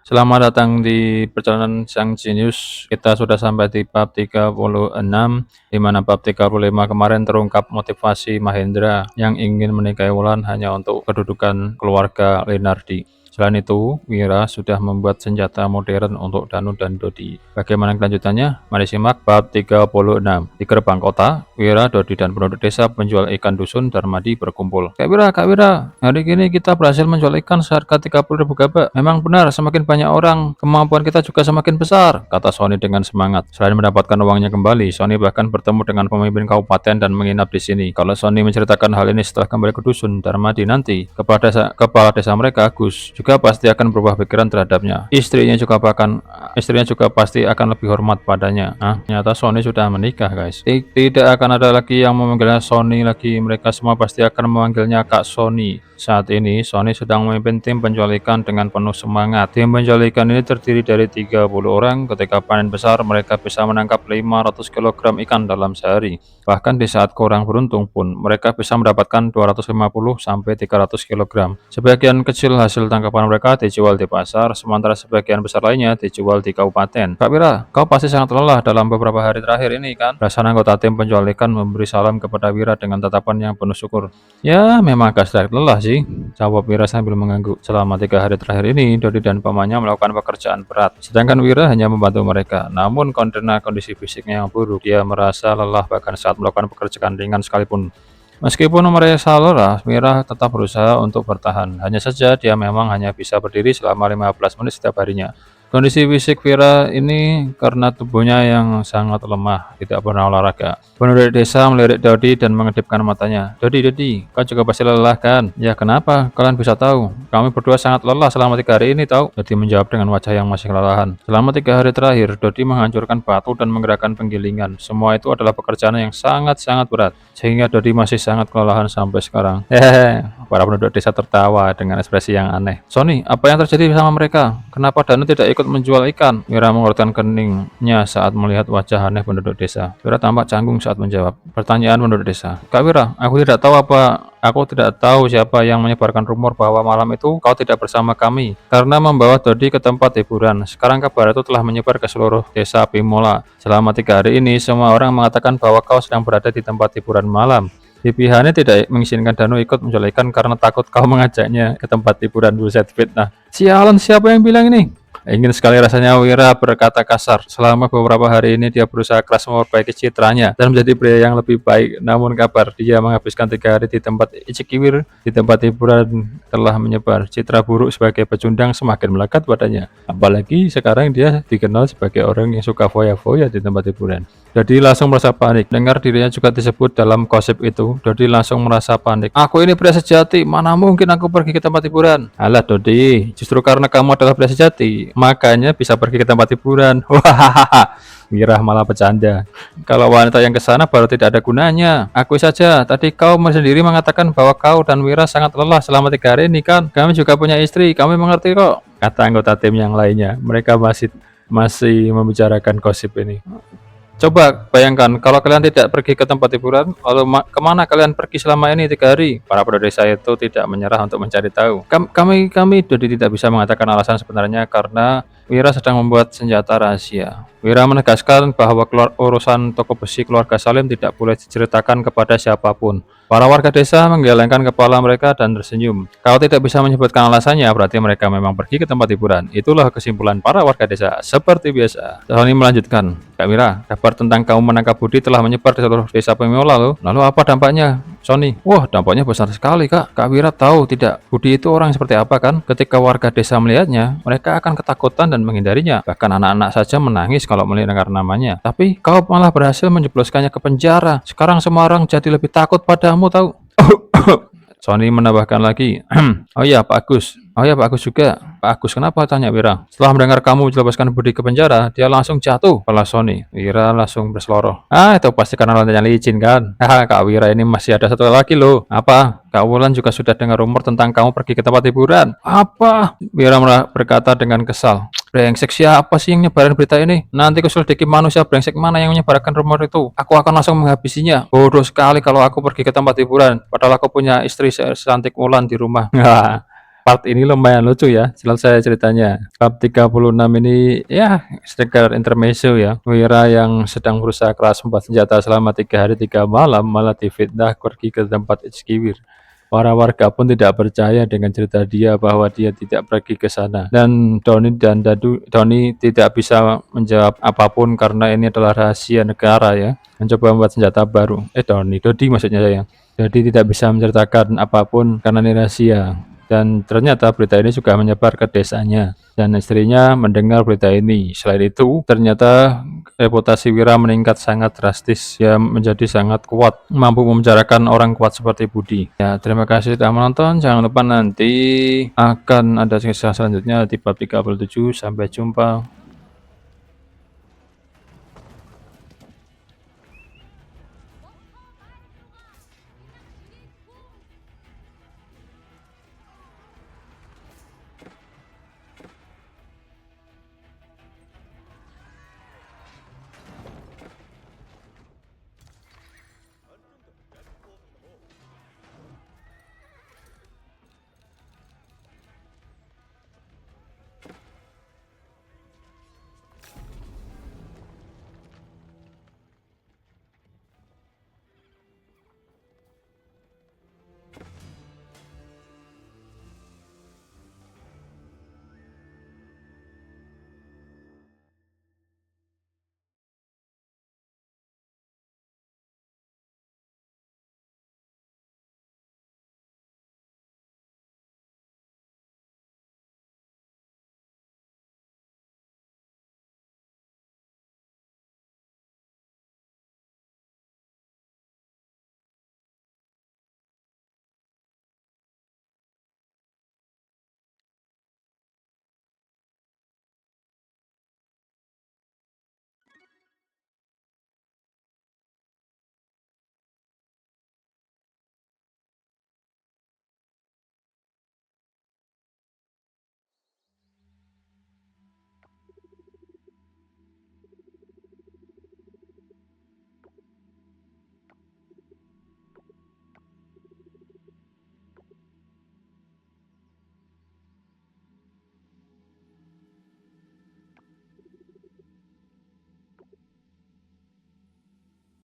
Selamat datang di perjalanan Sang Jenius. Kita sudah sampai di bab 36, di mana bab 35 kemarin terungkap motivasi Mahendra yang ingin menikahi Wulan hanya untuk kedudukan keluarga Lenardi. Selain itu, Wira sudah membuat senjata modern untuk Danu dan Dodi. Bagaimana kelanjutannya? Mari simak bab 36. Di gerbang kota, Wira, Dodi, dan penduduk desa penjual ikan dusun Darmadi berkumpul. Kak Wira, hari ini kita berhasil menjual ikan seharga 30.000 gabak. Memang benar, semakin banyak orang, kemampuan kita juga semakin besar, kata Sony dengan semangat. Selain mendapatkan uangnya kembali, Sony bahkan bertemu dengan pemimpin kabupaten dan menginap di sini. Kalau Sony menceritakan hal ini setelah kembali ke dusun Darmadi nanti, kepala desa mereka, Agus, juga pasti akan berubah pikiran terhadapnya. Istrinya juga pasti akan lebih hormat padanya. Ternyata Sony sudah menikah, guys. Tidak akan ada lagi yang memanggilnya Sony lagi. Mereka semua pasti akan memanggilnya Kak Sony. Saat ini, Sony sedang memimpin tim penjual ikan dengan penuh semangat. Tim penjual ikan ini terdiri dari 30 orang. Ketika panen besar, mereka bisa menangkap 500 kg ikan dalam sehari. Bahkan di saat kurang beruntung pun, mereka bisa mendapatkan 250 sampai 300 kg. Sebagian kecil hasil tangkapan mereka dijual di pasar, sementara sebagian besar lainnya dijual di kabupaten. Kak Wira, kau pasti sangat lelah dalam beberapa hari terakhir ini, kan? Belasan anggota tim penjual ikan memberi salam kepada Wira dengan tatapan yang penuh syukur. Ya, memang agak sedikit lelah sih, jawab Wira sambil mengangguk. Selama 3 hari terakhir ini, Dodi dan pamannya melakukan pekerjaan berat, sedangkan Wira hanya membantu mereka. Namun, karena kondisi fisiknya yang buruk, dia merasa lelah bahkan saat melakukan pekerjaan ringan sekalipun. Meskipun merasa lelah, Wira tetap berusaha untuk bertahan. Hanya saja dia memang hanya bisa berdiri selama 15 menit setiap harinya. Kondisi fisik Vira ini karena tubuhnya yang sangat lemah, tidak pernah olahraga. Penduduk desa melirik Dodi dan mengedipkan matanya. Dodi, kau juga pasti lelah kan? Ya kenapa? Kalian bisa tahu. Kami berdua sangat lelah selama 3 hari ini tahu. Dodi menjawab dengan wajah yang masih kelelahan. Selama 3 hari terakhir, Dodi menghancurkan batu dan menggerakkan penggilingan. Semua itu adalah pekerjaan yang sangat-sangat berat, sehingga Dodi masih sangat kelelahan sampai sekarang. Para penduduk desa tertawa dengan ekspresi yang aneh. Sony, apa yang terjadi sama mereka? Kenapa Danu tidak ikut menjual ikan? Wira mengerutkan keningnya saat melihat wajah aneh penduduk desa. Wira tampak canggung saat menjawab pertanyaan penduduk desa. Kak Wira, aku tidak tahu siapa yang menyebarkan rumor bahwa malam itu kau tidak bersama kami karena membawa Dodi ke tempat hiburan. Sekarang kabar itu telah menyebar ke seluruh desa Pimola. Selama 3 hari ini, semua orang mengatakan bahwa kau sedang berada di tempat hiburan malam. Pihaknya tidak mengizinkan Danu ikut menjual ikan karena takut kau mengajaknya ke tempat hiburan. Buset, fitnah. Sialan, siapa yang bilang ini? Ingin sekali rasanya Wira berkata kasar. Selama beberapa hari ini dia berusaha keras memperbaiki citranya dan menjadi pria yang lebih baik. Namun kabar dia menghabiskan 3 hari di tempat icikiwir, di tempat hiburan telah menyebar. Citra buruk sebagai pecundang semakin melekat padanya. Apalagi sekarang dia dikenal sebagai orang yang suka foya-foya di tempat hiburan. Dodi langsung merasa panik. Dengar dirinya juga disebut dalam gosip itu. Dodi langsung merasa panik. Aku ini pria sejati. Mana mungkin aku pergi ke tempat hiburan? Alah Dodi, justru karena kamu adalah pria sejati, makanya bisa pergi ke tempat hiburan. Wahahaha. Wira malah bercanda. Kalau wanita yang ke sana baru tidak ada gunanya. Aku saja. Tadi kau sendiri mengatakan bahwa kau dan Wira sangat lelah selama 3 hari ini kan? Kami juga punya istri. Kami mengerti kok, kata anggota tim yang lainnya. Mereka masih membicarakan gosip ini. Coba bayangkan kalau kalian tidak pergi ke tempat hiburan, lalu kemana kalian pergi selama ini 3 hari? Para penduduk desa itu tidak menyerah untuk mencari tahu. Kami Dodi tidak bisa mengatakan alasan sebenarnya karena Wira sedang membuat senjata rahasia. Wira menegaskan bahwa urusan toko besi keluarga Salim tidak boleh diceritakan kepada siapapun. Para warga desa menggelengkan kepala mereka dan tersenyum. Kalau tidak bisa menyebutkan alasannya, berarti mereka memang pergi ke tempat hiburan. Itulah kesimpulan para warga desa. Seperti biasa, Sony melanjutkan. Kak Wira, kabar tentang kamu menangkap Budi telah menyebar di seluruh desa Pemiola loh. Lalu apa dampaknya? Sony, wah dampaknya besar sekali kak. Kak Wira tahu tidak, Budi itu orang seperti apa kan? Ketika warga desa melihatnya, mereka akan ketakutan dan menghindarinya. Bahkan anak-anak saja menangis kalau mendengar namanya. Tapi kau malah berhasil menjebloskannya ke penjara. Sekarang semua orang jadi lebih takut padamu tahu. Sony menambahkan lagi. Oh ya Pak Agus juga. Pak Agus kenapa? Tanya Wira. Setelah mendengar kamu jelaskan Budi ke penjara, dia langsung jatuh. Kepala Sony. Wira langsung berseloroh. Itu pasti karena lantainya licin kan? Kak Wira ini masih ada satu lagi loh. Apa? Kak Wulan juga sudah dengar rumor tentang kamu pergi ke tempat hiburan. Apa? Wira berkata dengan kesal. Brengsek, siapa sih yang nyebarin berita ini? Nanti aku selidiki manusia brengsek mana yang menyebarkan rumor itu. Aku akan langsung menghabisinya. Bodoh sekali kalau aku pergi ke tempat hiburan, padahal aku punya istri secantik Wulan di rumah. part ini lumayan lucu ya, selesai ceritanya. Bab 36 ini ya sekedar intermezzo ya. Wira yang sedang berusaha keras membuat senjata selama 3 hari 3 malam malah difitnah pergi ke tempat Ichkiwir. Para warga pun tidak percaya dengan cerita dia bahwa dia tidak pergi ke sana. Dan Doni tidak bisa menjawab apapun karena ini adalah rahasia negara ya. Mencoba membuat senjata baru. Dodi maksudnya saya. Dodi tidak bisa menceritakan apapun karena ini rahasia. Dan ternyata berita ini juga menyebar ke desanya. Dan istrinya mendengar berita ini. Selain itu, ternyata reputasi Wira meningkat sangat drastis. Dia menjadi sangat kuat, mampu membicarakan orang kuat seperti Budi. Ya, terima kasih telah menonton. Jangan lupa nanti akan ada kisah selanjutnya di bab 37. Sampai jumpa.